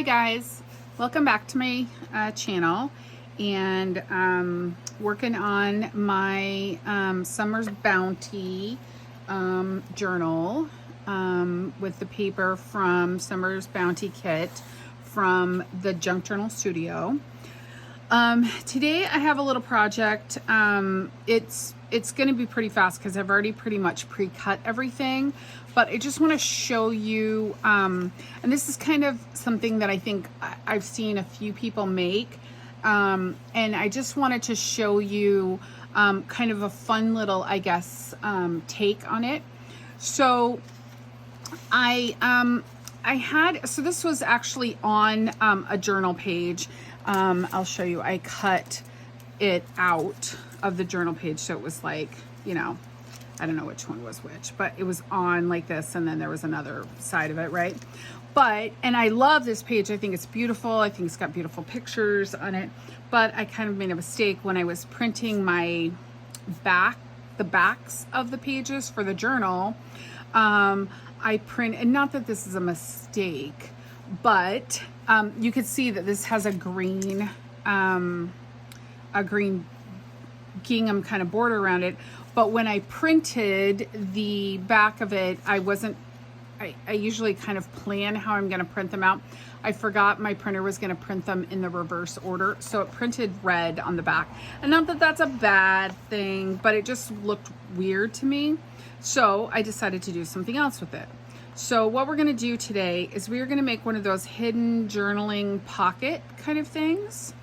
Hi guys, welcome back to my channel, and working on my Summer's Bounty journal with the paper from Summer's Bounty kit from the Junk Journal Studio. Today I have a little project. It's going to be pretty fast because I've already pretty much pre-cut everything, but I just want to show you, and this is kind of something that I think I've seen a few people make, and I just wanted to show you kind of a fun little, I guess, take on it. So so this was actually on a journal page. I'll show you. I cut it out of the journal page, so it was like, you know, I don't know which one was which, but it was on like this, and then there was another side of it, right? And I love this page. I think it's beautiful. I think it's got beautiful pictures on it, but I kind of made a mistake when I was printing the backs of the pages for the journal. I print, and not that this is a mistake, but you could see that this has a green gingham kind of border around it. But when I printed the back of it, I usually kind of plan how I'm going to print them out. I forgot my printer was going to print them in the reverse order, so it printed red on the back. And not that that's a bad thing, but it just looked weird to me. So I decided to do something else with it. So what we're going to do today is we are going to make one of those hidden journaling pocket kind of things.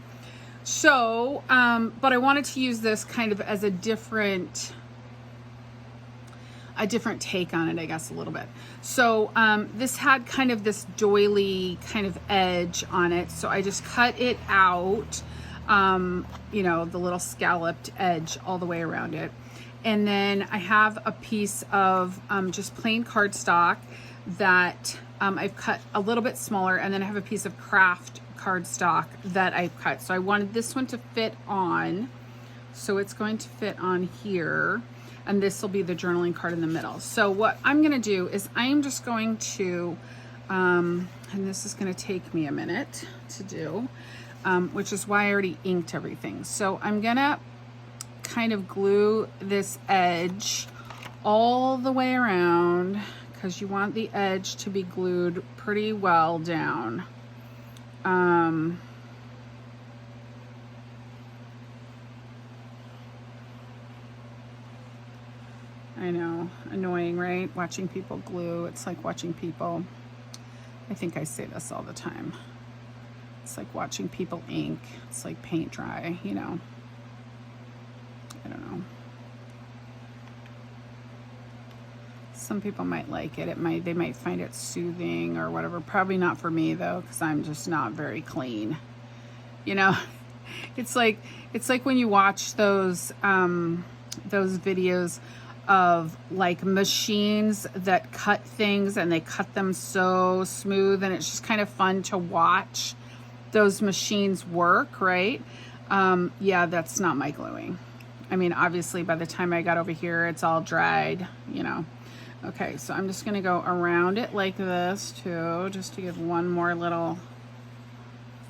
So, but I wanted to use this kind of as a different take on it, I guess, a little bit. So this had kind of this doily kind of edge on it. So I just cut it out, you know, the little scalloped edge all the way around it. And then I have a piece of just plain cardstock that I've cut a little bit smaller. And then I have a piece of craft cardstock that I've cut. So I wanted this one to fit on. So it's going to fit on here. And this will be the journaling card in the middle. So what I'm going to do is I am just going to, and this is going to take me a minute to do, which is why I already inked everything. So I'm going to kind of glue this edge all the way around, because you want the edge to be glued pretty well down. I know, annoying, right? Watching people glue, it's like watching people, I think I say this all the time, it's like watching people ink, it's like paint dry, you know, I don't know. Some people might like it. They might find it soothing or whatever. Probably not for me though, because I'm just not very clean. You know, it's like when you watch those videos of like machines that cut things, and they cut them so smooth, and it's just kind of fun to watch those machines work, right? Yeah, that's not my gluing. I mean, obviously by the time I got over here, it's all dried, you know. Okay, so I'm just gonna go around it like this too, just to give one more little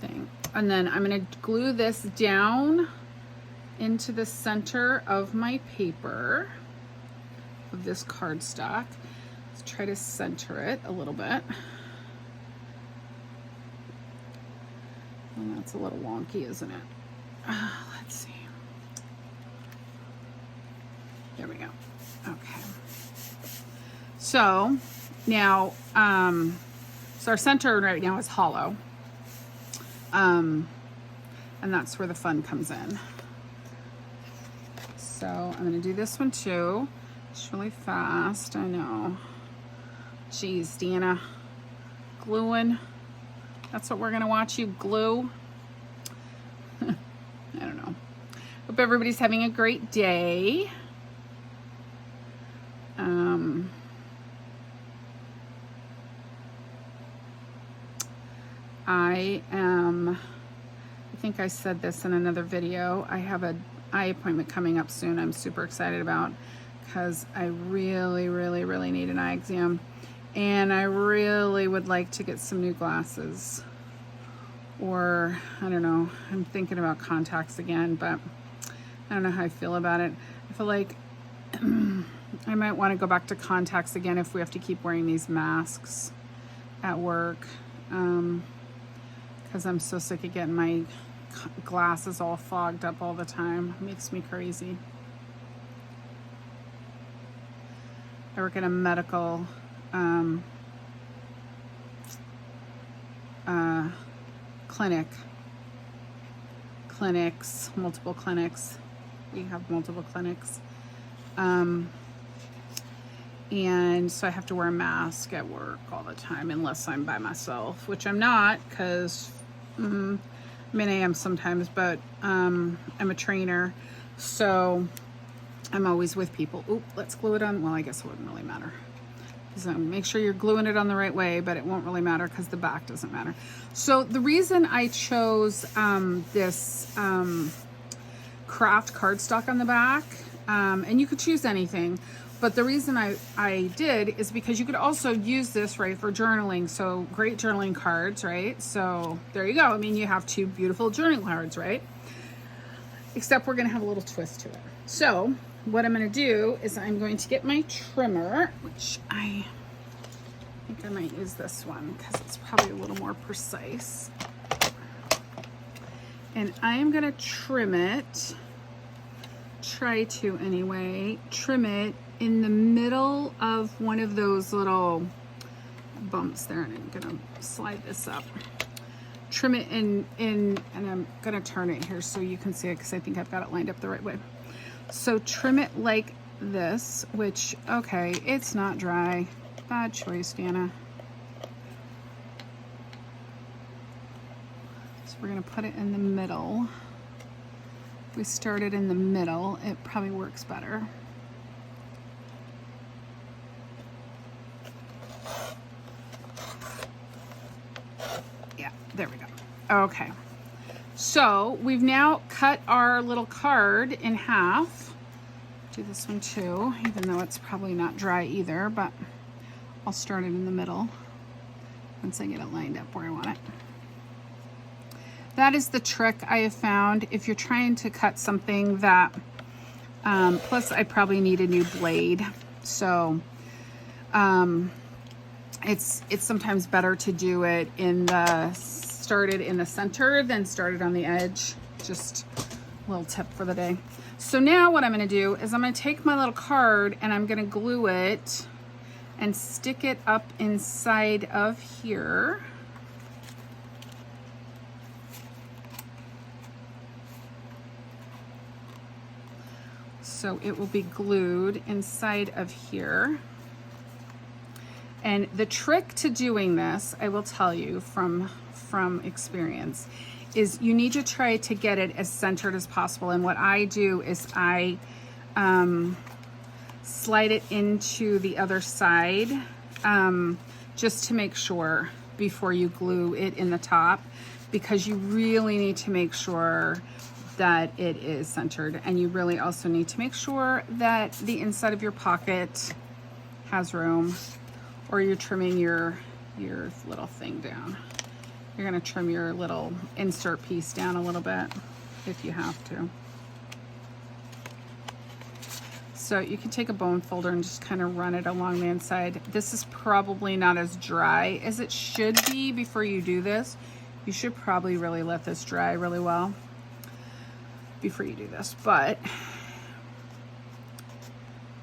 thing. And then I'm gonna glue this down into the center of my paper, of this cardstock. Let's try to center it a little bit. And that's a little wonky, isn't it? Let's see. There we go. Okay. So now, so our center right now is hollow. And that's where the fun comes in. So I'm going to do this one too. It's really fast, I know. Geez, Deanna, gluing. That's what we're going to watch you glue. I don't know. Hope everybody's having a great day. I think I said this in another video. I have an eye appointment coming up soon. I'm super excited about, because I really need an eye exam, and I really would like to get some new glasses. or I don't know, I'm thinking about contacts again, but I don't know how I feel about it. I feel like I might want to go back to contacts again if we have to keep wearing these masks at work, because I'm so sick of getting my glasses all fogged up all the time. It makes me crazy. I work in a medical clinics, multiple clinics. We have multiple clinics. And so I have to wear a mask at work all the time unless I'm by myself, which I'm not, because I mean, I am sometimes, but I'm a trainer, so I'm always with people. Oop, let's glue it on. Well, I guess it wouldn't really matter. So make sure you're gluing it on the right way, but it won't really matter because the back doesn't matter. So the reason I chose this craft cardstock on the back, and you could choose anything, but the reason I did is because you could also use this, right, for journaling. So great journaling cards, right? So there you go. I mean, you have two beautiful journaling cards, right? Except we're going to have a little twist to it. So what I'm going to do is I'm going to get my trimmer, which I think I might use this one because it's probably a little more precise. And I am going to trim it, try to anyway, trim it in the middle of one of those little bumps there. And I'm going to slide this up. Trim it in, and I'm going to turn it here so you can see it because I think I've got it lined up the right way. So trim it like this, which, okay, it's not dry. Bad choice, Dana. So we're going to put it in the middle. If we start it in the middle, it probably works better. Yeah, there we go. Okay. So we've now cut our little card in half. Do this one too, even though it's probably not dry either, but I'll start it in the middle once I get it lined up where I want it. That is the trick I have found if you're trying to cut something that, plus I probably need a new blade. So it's sometimes better to do it started in the center than started on the edge. Just a little tip for the day. So now what I'm going to do is I'm going to take my little card and I'm going to glue it and stick it up inside of here. So it will be glued inside of here. And the trick to doing this, I will tell you from experience, is you need to try to get it as centered as possible. And what I do is I slide it into the other side just to make sure before you glue it in the top, because you really need to make sure that it is centered, and you really also need to make sure that the inside of your pocket has room, or you're trimming your little thing down. You're going to trim your little insert piece down a little bit if you have to. So you can take a bone folder and just kind of run it along the inside. This is probably not as dry as it should be before you do this. You should probably really let this dry really well before you do this. But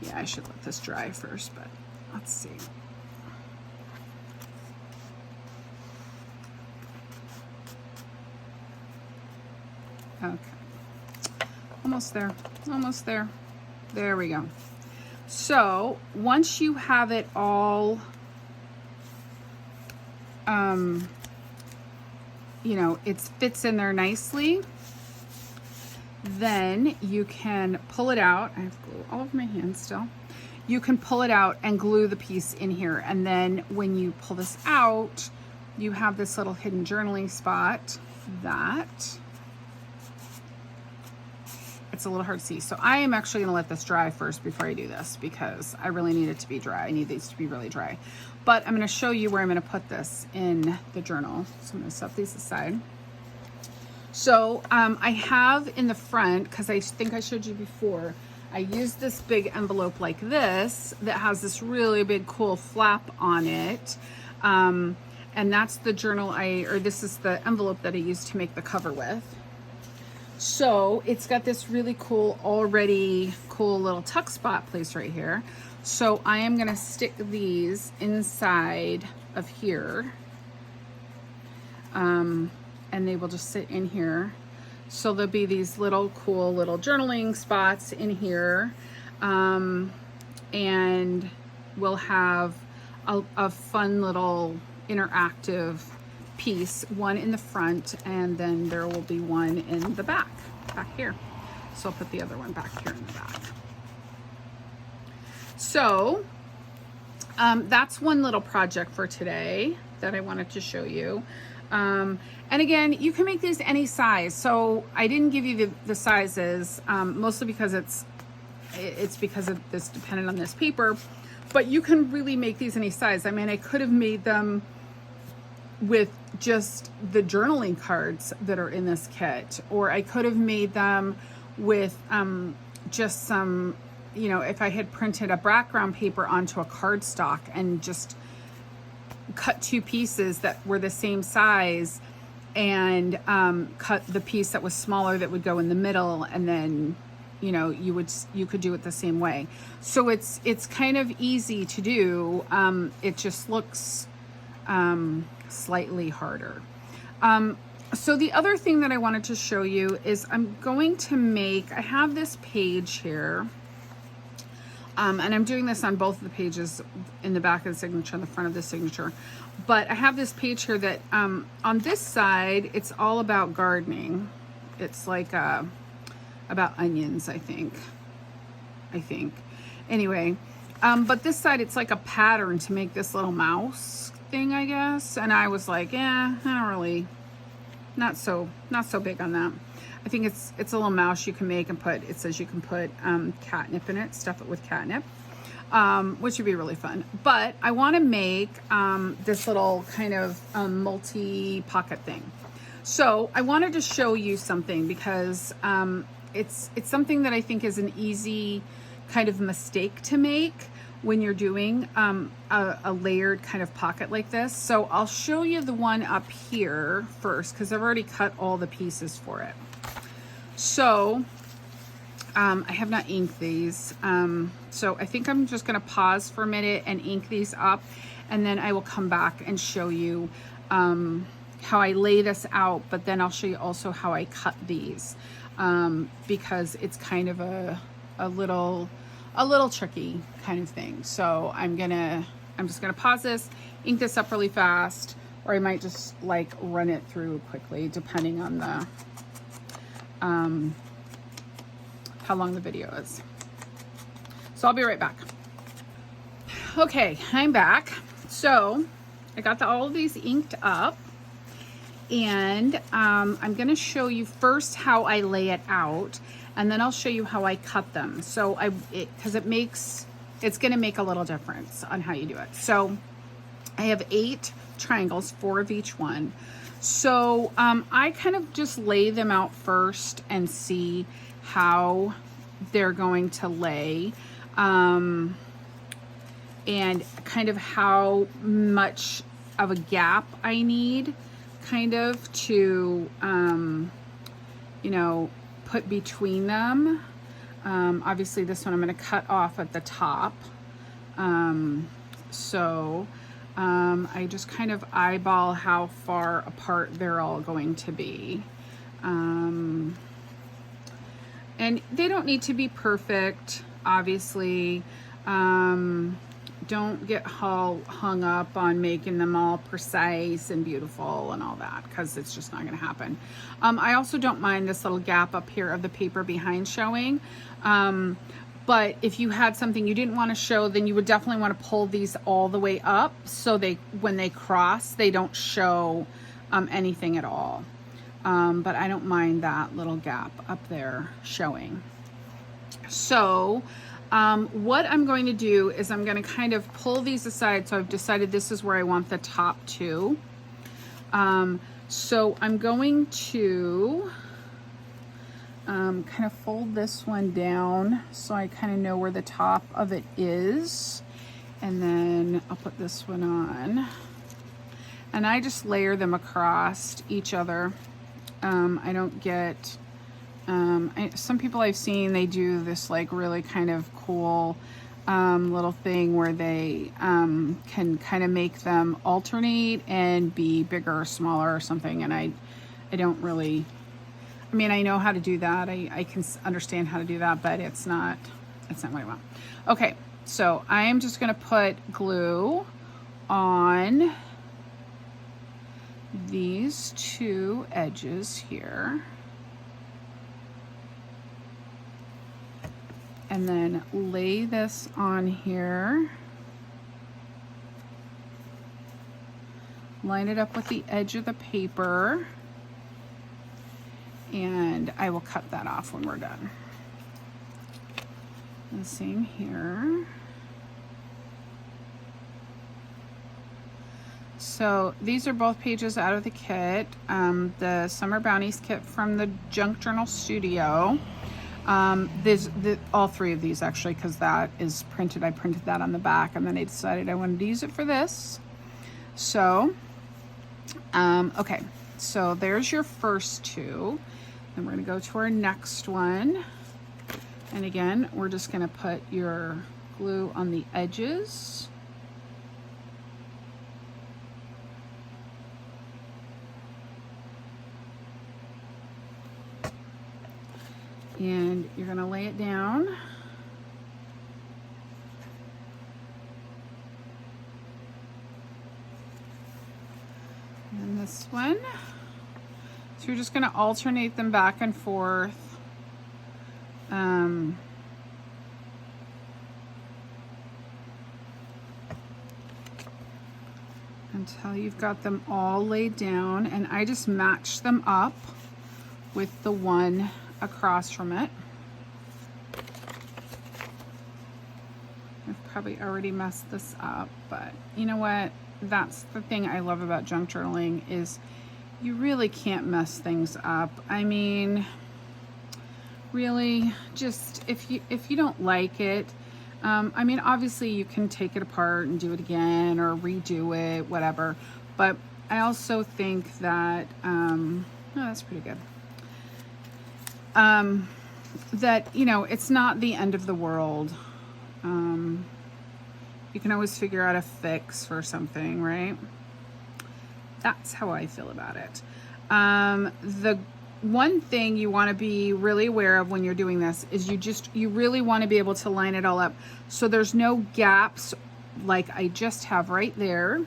yeah, I should let this dry first, but let's see. Okay, almost there, almost there. There we go. So once you have it all, you know, it fits in there nicely, then you can pull it out. I have glue all over my hands still. You can pull it out and glue the piece in here. And then when you pull this out, you have this little hidden journaling spot that it's a little hard to see. So I am actually going to let this dry first before I do this, because I really need it to be dry. I need these to be really dry. But I'm going to show you where I'm going to put this in the journal. So I'm going to set these aside. So I have in the front, because I think I showed you before, I used this big envelope like this that has this really big cool flap on it. And that's the journal this is the envelope that I used to make the cover with. So it's got this really cool, already cool little tuck spot place right here. So I am gonna stick these inside of here. And they will just sit in here. So there'll be these little cool little journaling spots in here. And we'll have a fun little interactive piece, one in the front, and then there will be one in the back here. So I'll put the other one back here in the back. So that's one little project for today that I wanted to show you. And again, you can make these any size. So I didn't give you the sizes, mostly because it's because of this dependent on this paper, but you can really make these any size. I mean, I could have made them with just the journaling cards that are in this kit, or I could have made them with just some, you know, if I had printed a background paper onto a cardstock and just cut two pieces that were the same size and cut the piece that was smaller that would go in the middle, and then, you know, you could do it the same way. So it's kind of easy to do. It just looks slightly harder. So the other thing that I wanted to show you is I'm going to make, I have this page here, and I'm doing this on both of the pages, in the back of the signature and the front of the signature. But I have this page here that on this side, it's all about gardening. It's like about onions, I think. Anyway, but this side, it's like a pattern to make this little mouse thing, I guess. And I was like, yeah, I don't really, not so big on that. I think it's a little mouse you can make and put, it says you can put catnip in it, stuff it with catnip, which would be really fun. But I want to make this little kind of multi-pocket thing. So I wanted to show you something because it's something that I think is an easy kind of mistake to make when you're doing a layered kind of pocket like this. So I'll show you the one up here first, because I've already cut all the pieces for it. So I have not inked these. So I think I'm just gonna pause for a minute and ink these up, and then I will come back and show you how I lay this out, but then I'll show you also how I cut these, because it's kind of a little tricky kind of thing. So I'm just gonna pause this, ink this up really fast, or I might just like run it through quickly depending on the how long the video is. So I'll be right back. Okay, I'm back. So I got all of these inked up, and I'm gonna show you first how I lay it out, and then I'll show you how I cut them. So because it's gonna make a little difference on how you do it. So I have 8 triangles, 4 of each one. So I kind of just lay them out first and see how they're going to lay, and kind of how much of a gap I need kind of to, you know, put between them. Obviously this one I'm going to cut off at the top. I just kind of eyeball how far apart they're all going to be. And they don't need to be perfect, obviously. Don't get hung up on making them all precise and beautiful and all that, because it's just not going to happen. I also don't mind this little gap up here of the paper behind showing. But if you had something you didn't want to show, then you would definitely want to pull these all the way up so when they cross, they don't show anything at all. But I don't mind that little gap up there showing. So what I'm going to do is I'm going to kind of pull these aside. So I've decided this is where I want the top two. So I'm going to kind of fold this one down so I kind of know where the top of it is. And then I'll put this one on. And I just layer them across each other. I don't get, some people I've seen, they do this like really kind of cool little thing where they can kind of make them alternate and be bigger or smaller or something. And I don't really, I mean, I know how to do that. I can understand how to do that, but it's not what I want. Okay, so I am just gonna put glue on these two edges here. And then lay this on here. Line it up with the edge of the paper. And I will cut that off when we're done. The same here. So these are both pages out of the kit. The Summer Bounties kit from the Junk Journal Studio. All three of these actually, because that is printed. I printed that on the back, and then I decided I wanted to use it for this. So, okay, so there's your first two. Then we're gonna go to our next one. And again, we're just gonna put your glue on the edges. And you're gonna lay it down. And this one. So you're just gonna alternate them back and forth. Until you've got them all laid down, and I just match them up with the one across from it. I've probably already messed this up, but you know what? That's the thing I love about junk journaling, is you really can't mess things up. I mean, really, just if you don't like it, I mean, obviously you can take it apart and do it again or redo it, whatever. But I also think that, oh, that's pretty good. That, you know, it's not the end of the world. You can always figure out a fix for something, right? That's how I feel about it. The one thing you want to be really aware of when you're doing this is you really want to be able to line it all up so there's no gaps like I just have right there.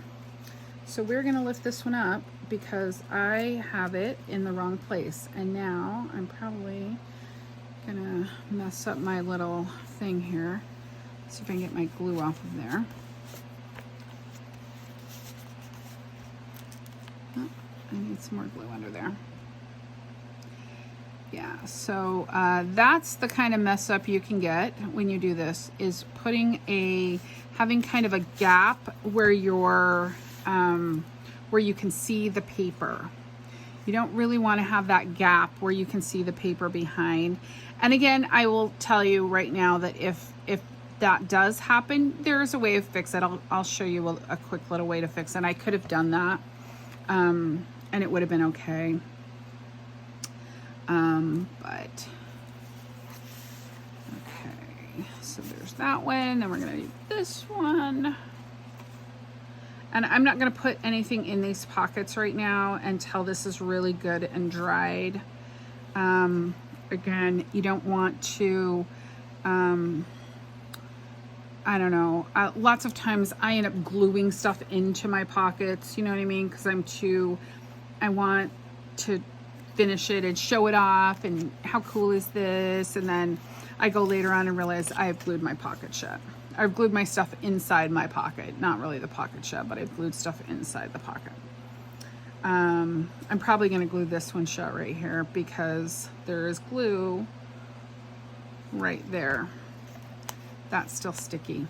So we're going to lift this one up because I have it in the wrong place, and now I'm probably gonna mess up my little thing here. See if I can get my glue off of there. Oh, I need some more glue under there. Yeah, so that's the kind of mess up you can get when you do this, is having kind of a gap where you're where you can see the paper. You don't really want to have that gap where you can see the paper behind. And again, I will tell you right now that if that does happen, there is a way to fix it. I'll show you a quick little way to fix it. I could have done that, and it would have been okay. But okay, so there's that one. Then we're gonna do this one. And I'm not gonna put anything in these pockets right now until this is really good and dried. Again, you don't want to, I don't know, lots of times I end up gluing stuff into my pockets, you know what I mean? Because I want to finish it and show it off and how cool is this, and then I go later on and realize I have glued my pocket shut. I've glued my stuff inside my pocket, not really the pocket shut, but I've glued stuff inside the pocket. I'm probably going to glue this one shut right here because there is glue right there. That's still sticky.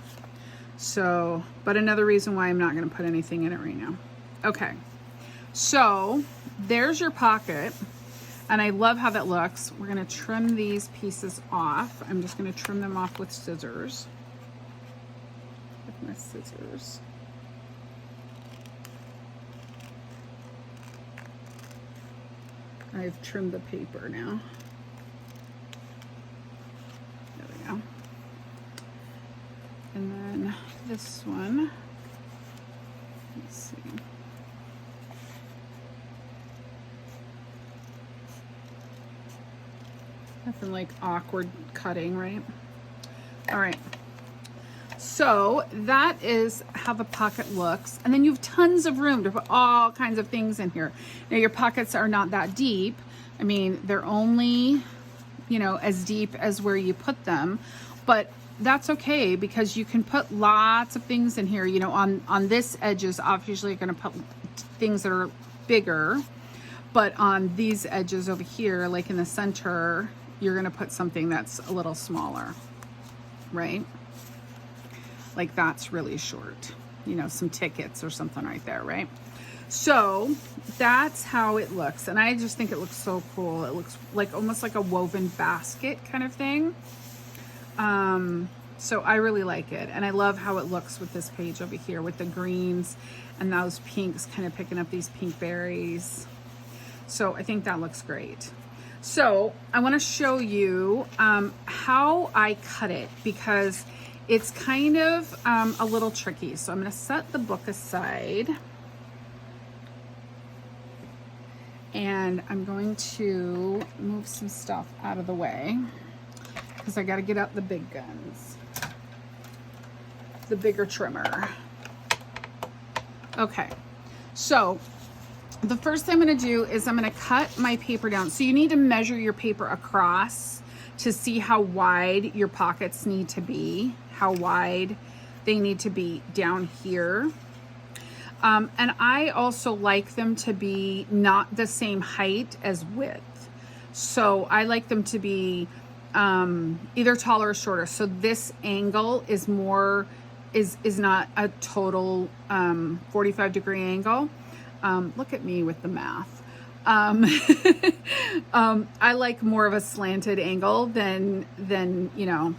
So, but another reason why I'm not going to put anything in it right now. Okay. So there's your pocket. And I love how that looks. We're gonna trim these pieces off. I'm just gonna trim them off with scissors. With my scissors. I've trimmed the paper now. There we go. And then this one, let's see. Nothing like awkward cutting, right? All right. So that is how the pocket looks. And then you have tons of room to put all kinds of things in here. Now your pockets are not that deep. I mean, they're only, you know, as deep as where you put them, but that's okay because you can put lots of things in here. You know, on this edges, obviously you're going to put things that are bigger, but on these edges over here, like in the center, you're going to put something that's a little smaller, right? Like that's really short, you know, some tickets or something right there, right? So that's how it looks. And I just think it looks so cool. It looks like almost like a woven basket kind of thing. So I really like it. And I love how it looks with this page over here with the greens and those pinks kind of picking up these pink berries. So I think that looks great. So I want to show you how I cut it because it's kind of a little tricky. So I'm going to set the book aside and I'm going to move some stuff out of the way because I got to get out the big guns, the bigger trimmer. Okay, so the first thing I'm going to do is I'm going to cut my paper down. So you need to measure your paper across to see how wide your pockets need to be, how wide they need to be down here. And I also like them to be not the same height as width. So I like them to be either taller or shorter. So this angle is more, is not a total 45-degree angle. Look at me with the math. I like more of a slanted angle than you know,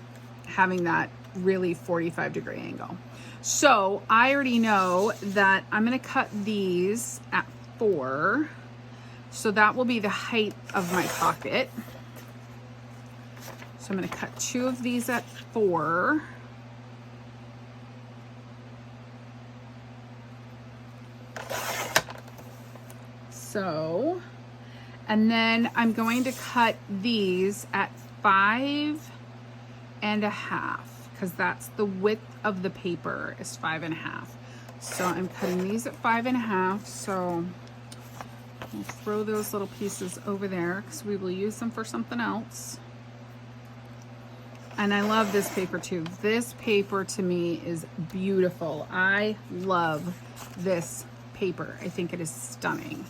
having that really 45-degree angle. So I already know that I'm going to cut these at 4. So that will be the height of my pocket. So I'm going to cut 2 of these at 4. So, and then I'm going to cut these at 5.5 because that's the width of the paper is 5.5. So I'm cutting these at 5.5. So we'll throw those little pieces over there because we will use them for something else. And I love this paper too. This paper to me is beautiful. I love this paper. I think it is stunning.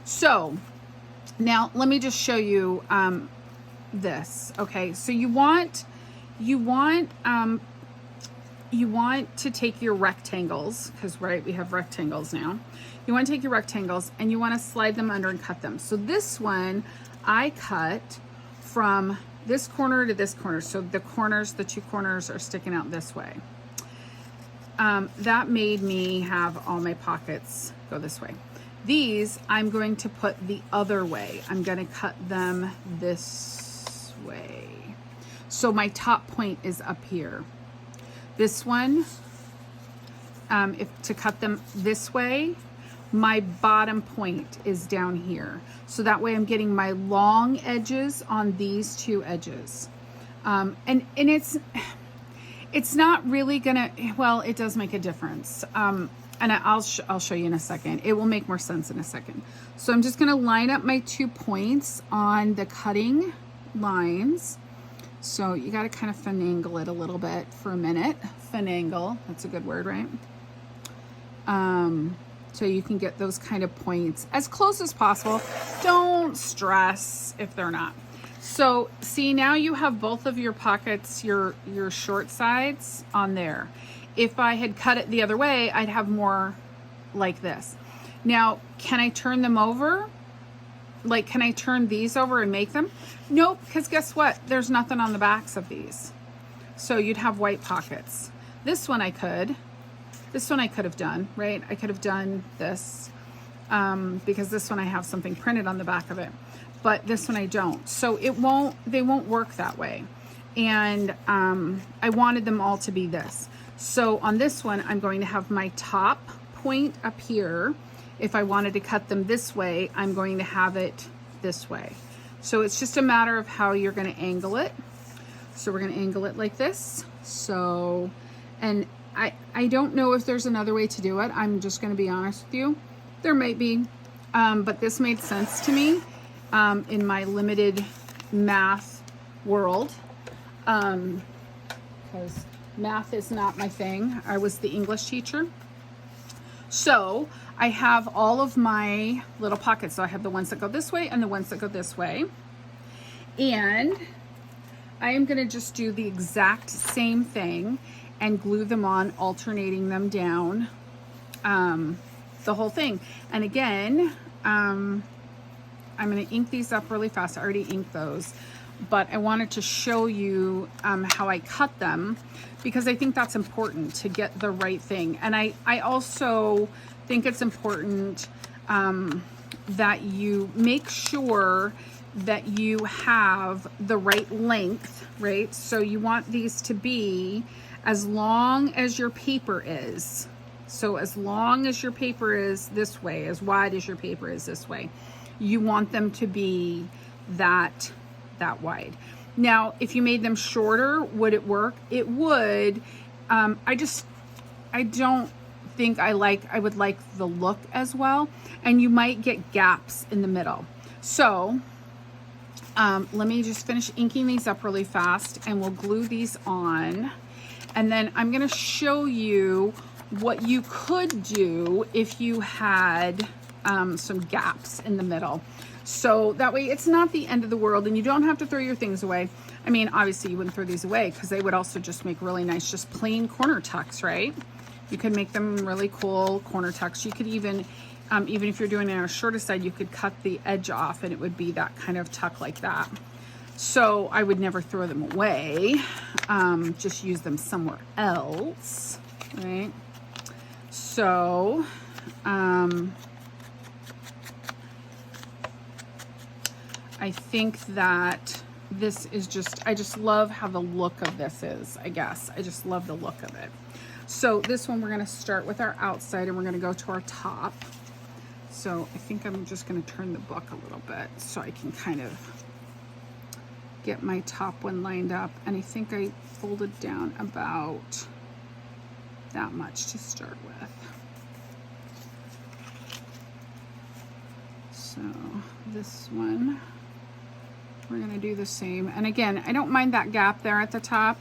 So now let me just show you this. Okay, so you want to take your rectangles, because right, we have rectangles now. You want to take your rectangles and you want to slide them under and cut them. So this one I cut from this corner to this corner. So the corners, the 2 corners are sticking out this way. That made me have all my pockets go this way. These I'm going to put the other way. I'm going to cut them this way. So my top point is up here. This one, if to cut them this way, my bottom point is down here. So that way I'm getting my long edges on these 2 edges. And it's not really gonna, well, it does make a difference. And I'll show you in a second. It will make more sense in a second. So I'm just gonna line up my 2 points on the cutting lines. So you gotta kind of finagle it a little bit for a minute. Finagle, that's a good word, right? So you can get those kind of points as close as possible. Don't stress if they're not. So see, now you have both of your pockets, your short sides on there. If I had cut it the other way, I'd have more like this. Now, can I turn them over? Like, can I turn these over and make them? Nope, because guess what? There's nothing on the backs of these. So you'd have white pockets. This one I could. This one I could have done, right? I could have done this because this one I have something printed on the back of it. But this one I don't. So they won't work that way. And I wanted them all to be this. So on this one, I'm going to have my top point up here. If I wanted to cut them this way, I'm going to have it this way. So it's just a matter of how you're going to angle it. So we're going to angle it like this. So, and I don't know if there's another way to do it. I'm just going to be honest with you. There might be, but this made sense to me in my limited math world, because math is not my thing. I was the English teacher. So I have all of my little pockets. So I have the ones that go this way and the ones that go this way. And I am going to just do the exact same thing and glue them on, alternating them down the whole thing. And again, I'm going to ink these up really fast. I already inked those. But I wanted to show you how I cut them, because I think that's important to get the right thing. And I also think it's important that you make sure that you have the right length, right? So you want these to be as long as your paper is. So as long as your paper is this way, as wide as your paper is this way, you want them to be that wide. Now, if you made them shorter, would it work? It would. I don't think I would like the look as well. And you might get gaps in the middle. So let me just finish inking these up really fast and we'll glue these on. And then I'm going to show you what you could do if you had some gaps in the middle. So that way it's not the end of the world and you don't have to throw your things away. I mean, obviously you wouldn't throw these away because they would also just make really nice, just plain corner tucks, right? You could make them really cool corner tucks. You could even if you're doing it on a shorter side, you could cut the edge off and it would be that kind of tuck like that. So I would never throw them away, just use them somewhere else, right? So, I think that this is I just love how the look of this is, I guess. I just love the look of it. So this one, we're gonna start with our outside and we're gonna go to our top. So I think I'm just gonna turn the book a little bit so I can kind of get my top one lined up. And I think I folded down about that much to start with. So this one, we're gonna do the same. And again, I don't mind that gap there at the top.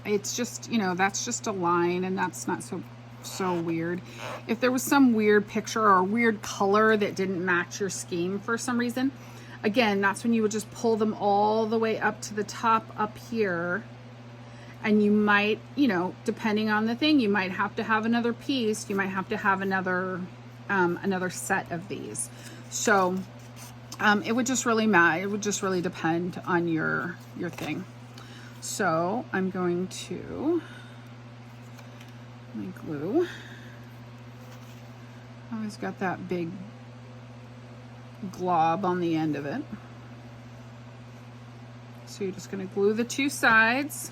It's just, you know, that's just a line and that's not so weird. If there was some weird picture or weird color that didn't match your scheme for some reason, again, that's when you would just pull them all the way up to the top up here. And you might, you know, depending on the thing, you might have to have another piece. You might have to have another set of these. So it would just really matter. It would just really depend on your thing. So I'm going to my glue. Always got that big glob on the end of it. So you're just going to glue the two sides,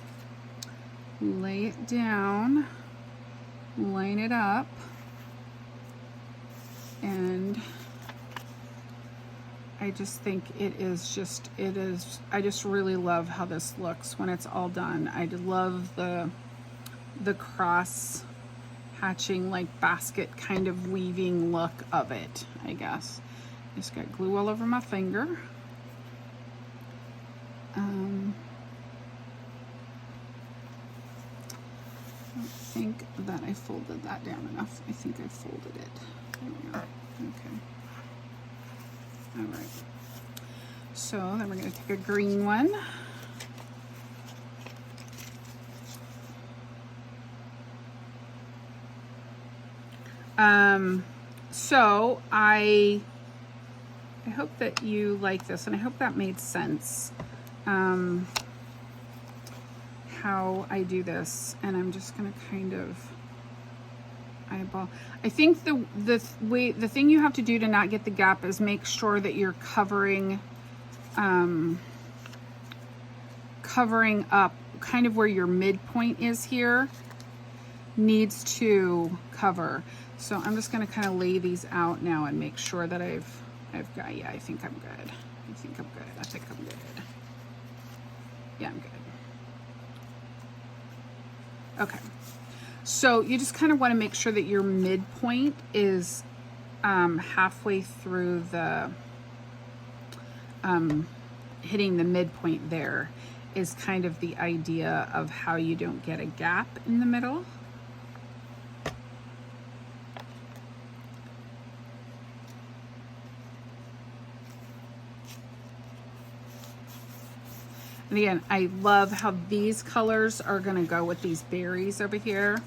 lay it down, line it up, and I just think I just really love how this looks when it's all done. I love the cross hatching, like basket kind of weaving look of it, I guess. Just got glue all over my finger. I don't think that I folded that down enough. I think I folded it. There we go. Okay. All right. So then we're going to take a green one. So I hope that you like this, and I hope that made sense, how I do this. And I'm just gonna kind of eyeball. I think the thing you have to do to not get the gap is make sure that you're covering up kind of where your midpoint is here, needs to cover. So I'm just going to kind of lay these out now and make sure that I've got, yeah, I think I'm good. I think I'm good. I think I'm good. Yeah, I'm good. Okay. So you just kind of want to make sure that your midpoint is halfway through the, hitting the midpoint there is kind of the idea of how you don't get a gap in the middle. And again, I love how these colors are going to go with these berries over here.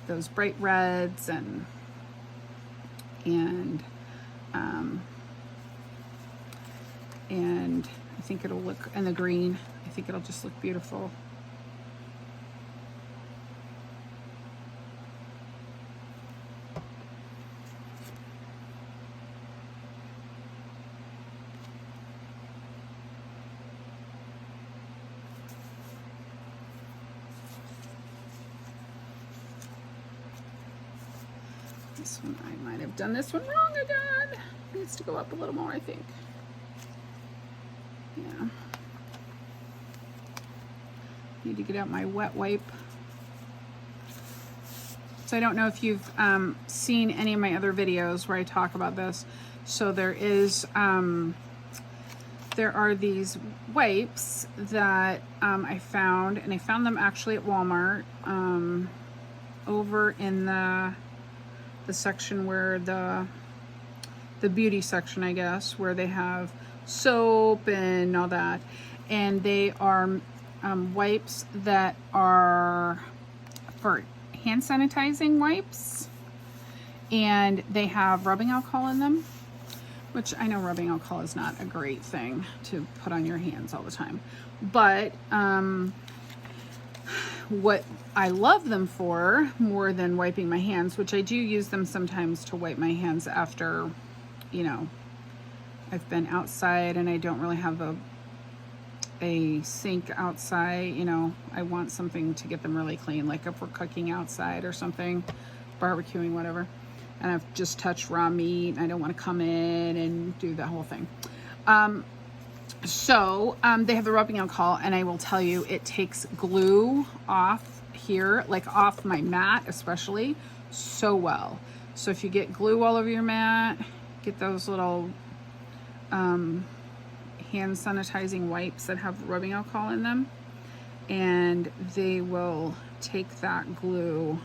Those bright reds and I think it'll look, and the green, I think it'll just look beautiful. This one, I might have done this one wrong again. It needs to go up a little more, I think. Yeah. Need to get out my wet wipe. So I don't know if you've seen any of my other videos where I talk about this. So there are these wipes that I found, and I found them actually at Walmart, over in the section where the beauty section, I guess, where they have soap and all that. And they are wipes that are for hand sanitizing wipes, and they have rubbing alcohol in them, which I know rubbing alcohol is not a great thing to put on your hands all the time, but what I love them for more than wiping my hands, which I do use them sometimes to wipe my hands after, you know, I've been outside and I don't really have a sink outside, you know, I want something to get them really clean, like if we're cooking outside or something, barbecuing, whatever, and I've just touched raw meat and I don't want to come in and do the whole thing. So they have the rubbing alcohol, and I will tell you, it takes glue off here, like off my mat especially, so well. So if you get glue all over your mat, get those little hand sanitizing wipes that have rubbing alcohol in them, and they will take that glue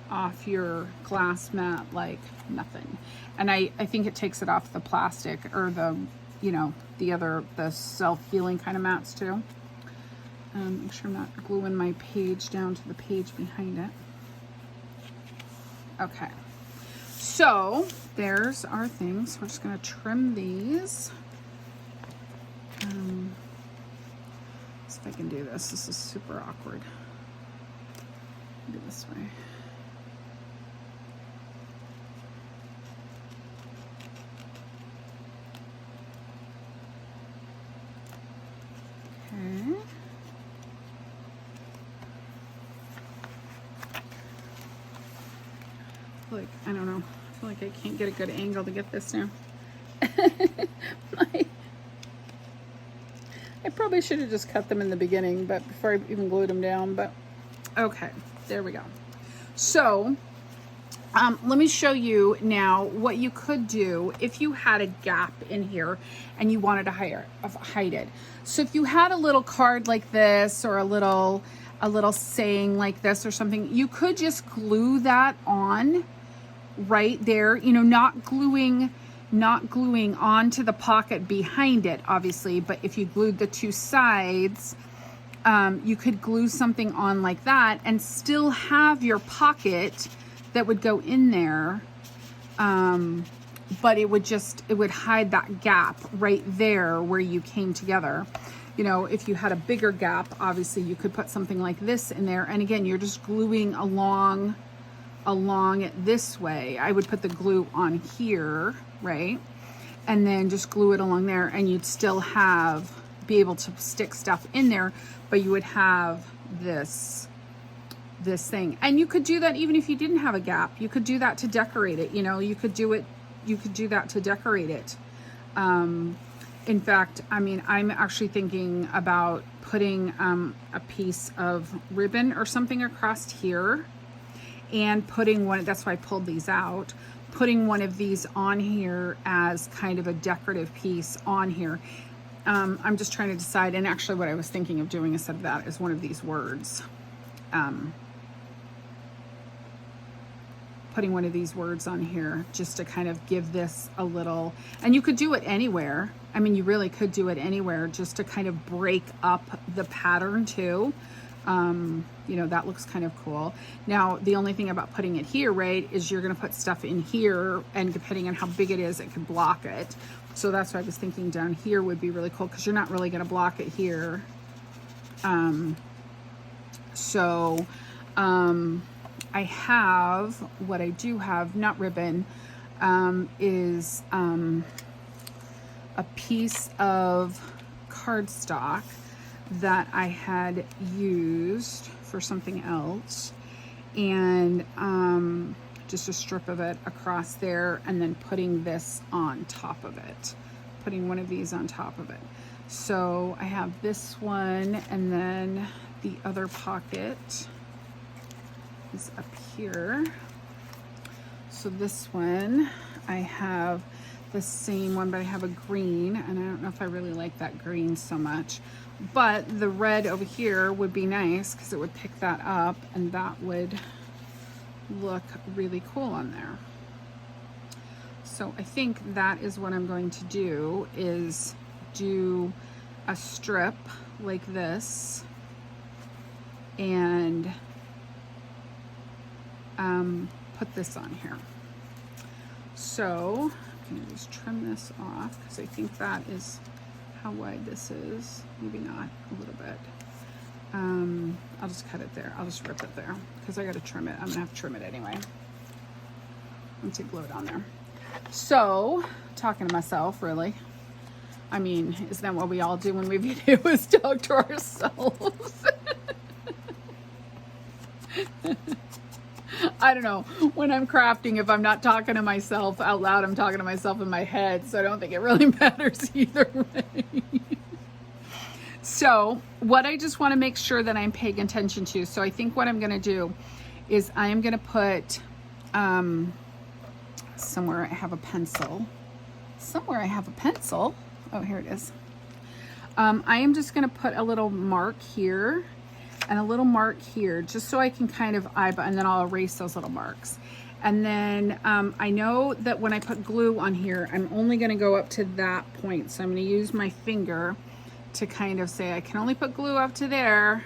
off your glass mat like nothing. And I think it takes it off the plastic or the, you know, the self-healing kind of mats too. Make sure I'm not gluing my page down to the page behind it. Okay, so there's our things. We're just going to trim these. See if I can do this. This is super awkward. Do it this way. Okay. Like, I don't know. I feel like I can't get a good angle to get this now. I probably should have just cut them in the beginning, but before I even glued them down, but okay, there we go. So let me show you now what you could do if you had a gap in here and you wanted to hide it. So if you had a little card like this, or a little saying like this or something, you could just glue that on right there, you know, not gluing onto the pocket behind it, obviously, but if you glued the two sides, you could glue something on like that and still have your pocket that would go in there but it would hide that gap right there where you came together. You know, if you had a bigger gap, obviously you could put something like this in there. And again, you're just gluing along it this way. I would put the glue on here, right? And then just glue it along there, and you'd still be able to stick stuff in there, but you would have this thing. And you could do that even if you didn't have a gap. You could do that to decorate it. You know, you could do that to decorate it. In fact, I mean, I'm actually thinking about putting a piece of ribbon or something across here, and putting one, that's why I pulled these out, putting one of these on here as kind of a decorative piece on here. I'm just trying to decide, and actually what I was thinking of doing instead of that is one of these words. Putting one of these words on here just to kind of give this a little, and you could do it anywhere. I mean, you really could do it anywhere just to kind of break up the pattern too. You know, that looks kind of cool. Now, the only thing about putting it here, right, is you're going to put stuff in here, and depending on how big it is, it could block it. So that's why I was thinking down here would be really cool, because you're not really going to block it here. I have, what I do have, not ribbon, is a piece of cardstock that I had used for something else, and just a strip of it across there, and then putting this on top of it, putting one of these on top of it. So I have this one, and then the other pocket is up here. So this one, I have the same one, but I have a green, and I don't know if I really like that green so much, but the red over here would be nice because it would pick that up, and that would look really cool on there. So I think that is what I'm going to do, is do a strip like this, and put this on here. So I'm gonna just trim this off, because I think that is how wide this is. Maybe not, a little bit. I'll just cut it there. I'll just rip it there, because I got to trim it. I'm gonna have to trim it anyway. I'm to glue it on there. So, talking to myself, really. I mean, isn't that what we all do when we video, is talk to ourselves? I don't know, when I'm crafting, if I'm not talking to myself out loud, I'm talking to myself in my head, so I don't think it really matters either way. So what I just want to make sure that I'm paying attention to, so I think what I'm going to do is I am going to put, somewhere I have a pencil. Oh, here it is. I am just going to put a little mark here and a little mark here, just so I can kind of eyeball, and then I'll erase those little marks. And then I know that when I put glue on here, I'm only going to go up to that point. So I'm going to use my finger to kind of say, I can only put glue up to there.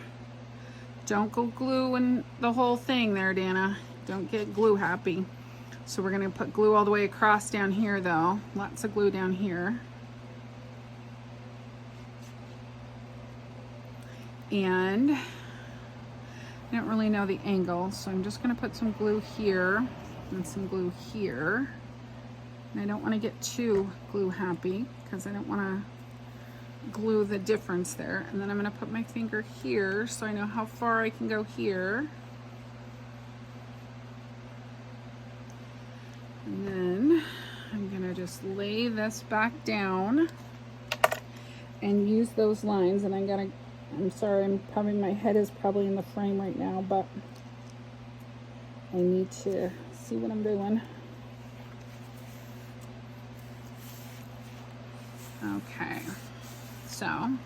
Don't go gluing the whole thing there, Dana. Don't get glue happy. So we're going to put glue all the way across down here, though. Lots of glue down here. And I don't really know the angle, so I'm just going to put some glue here and some glue here. And I don't want to get too glue happy, because I don't want to glue the difference there. And then I'm going to put my finger here so I know how far I can go here. And then I'm going to just lay this back down and use those lines. And I'm sorry, my head is probably in the frame right now, but I need to see what I'm doing. Okay, so I'm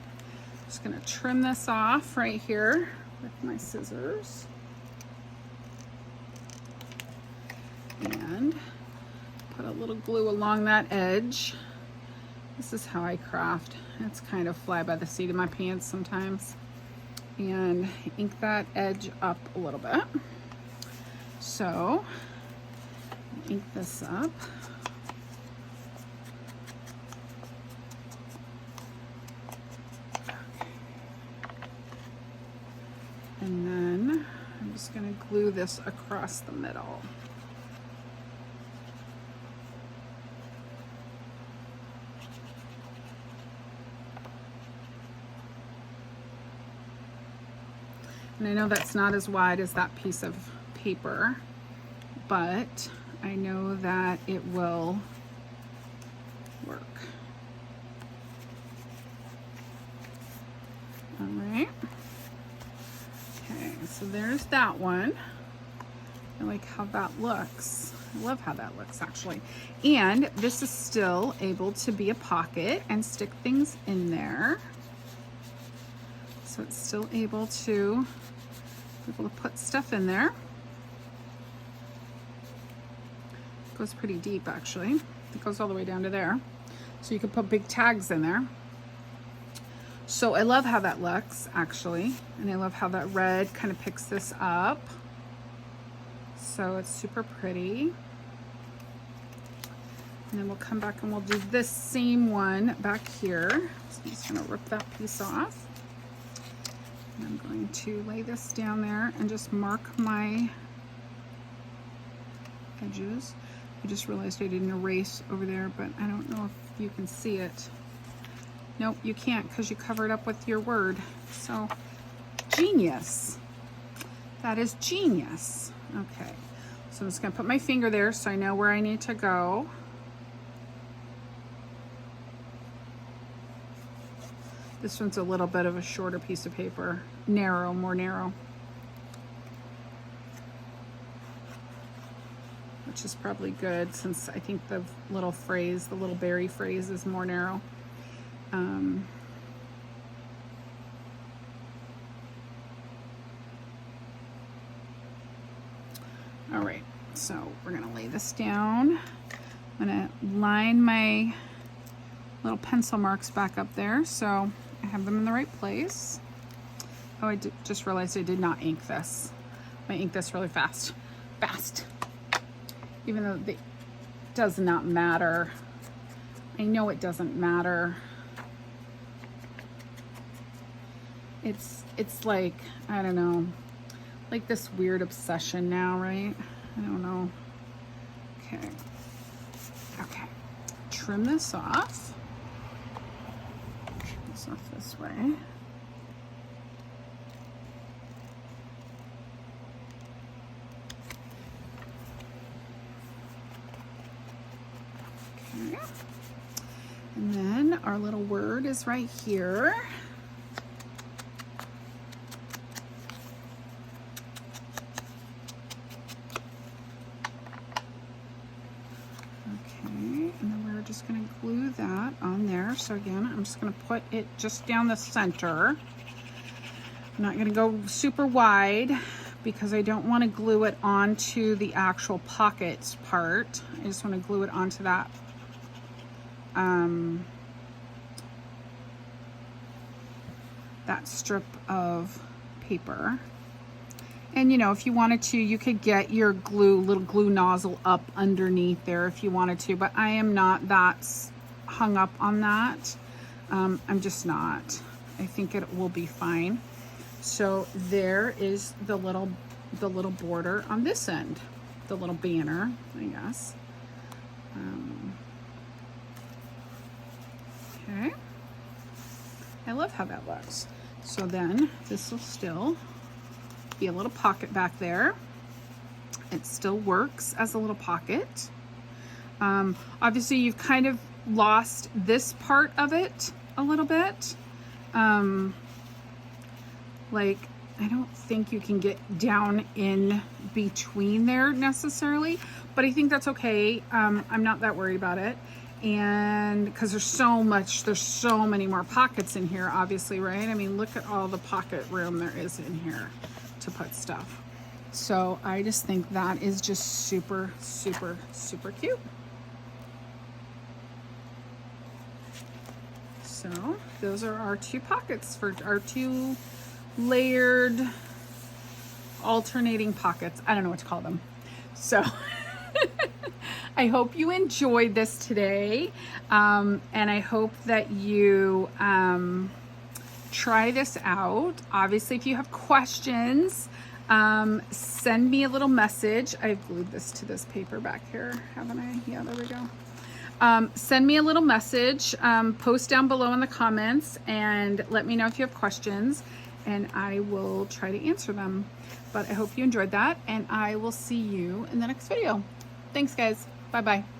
just gonna trim this off right here with my scissors. And put a little glue along that edge. This is how I craft. It's kind of fly by the seat of my pants sometimes. And ink that edge up a little bit. So ink this up. And then I'm just going to glue this across the middle. And I know that's not as wide as that piece of paper, but I know that it will work. All right. Okay, so there's that one. I like how that looks. I love how that looks, actually. And this is still able to be a pocket and stick things in there. So it's still able to put stuff in there. It goes pretty deep, actually. It goes all the way down to there. So you could put big tags in there. So I love how that looks, actually. And I love how that red kind of picks this up. So it's super pretty. And then we'll come back and we'll do this same one back here. So I'm just gonna rip that piece off. And I'm going to lay this down there and just mark my edges. I just realized I didn't erase over there, but I don't know if you can see it. Nope, you can't because you covered up with your word. So, genius. That is genius. Okay, so I'm just gonna put my finger there so I know where I need to go. This one's a little bit of a shorter piece of paper. Narrow, more narrow. Which is probably good since I think the little phrase, the little berry phrase is more narrow. All right, so we're gonna lay this down. I'm gonna line my little pencil marks back up there so I have them in the right place. Oh, I just realized I did not ink this. I ink this really fast. Even though it does not matter. I know it doesn't matter. It's like, I don't know, like this weird obsession now, right? I don't know. Okay. Trim this off. Trim this off this way. Okay. And then our little word is right here. Just going to glue that on there. So again, I'm just going to put it just down the center. I'm not going to go super wide because I don't want to glue it onto the actual pockets part. I just want to glue it onto that that strip of paper. And you know, if you wanted to, you could get your little glue nozzle up underneath there if you wanted to, but I am not that hung up on that. I'm just not. I think it will be fine. So there is the little border on this end, the little banner, I guess. Okay. I love how that looks. So then this will still be a little pocket back there. It still works as a little pocket. Obviously you've kind of lost this part of it a little bit. Like, I don't think you can get down in between there necessarily, but I think that's okay. I'm not that worried about it. And because there's so many more pockets in here, obviously, right? I mean, look at all the pocket room there is in here to put stuff. So I just think that is just super, super, super cute. So those are our two pockets for our two layered alternating pockets. I don't know what to call them. So I hope you enjoyed this today, and I hope that you try this out. Obviously, if you have questions, send me a little message. I've glued this to this paper back here, haven't I? Yeah, there we go. Send me a little message, post down below in the comments, and let me know if you have questions, and I will try to answer them. But I hope you enjoyed that, and I will see you in the next video. Thanks, guys. Bye-bye.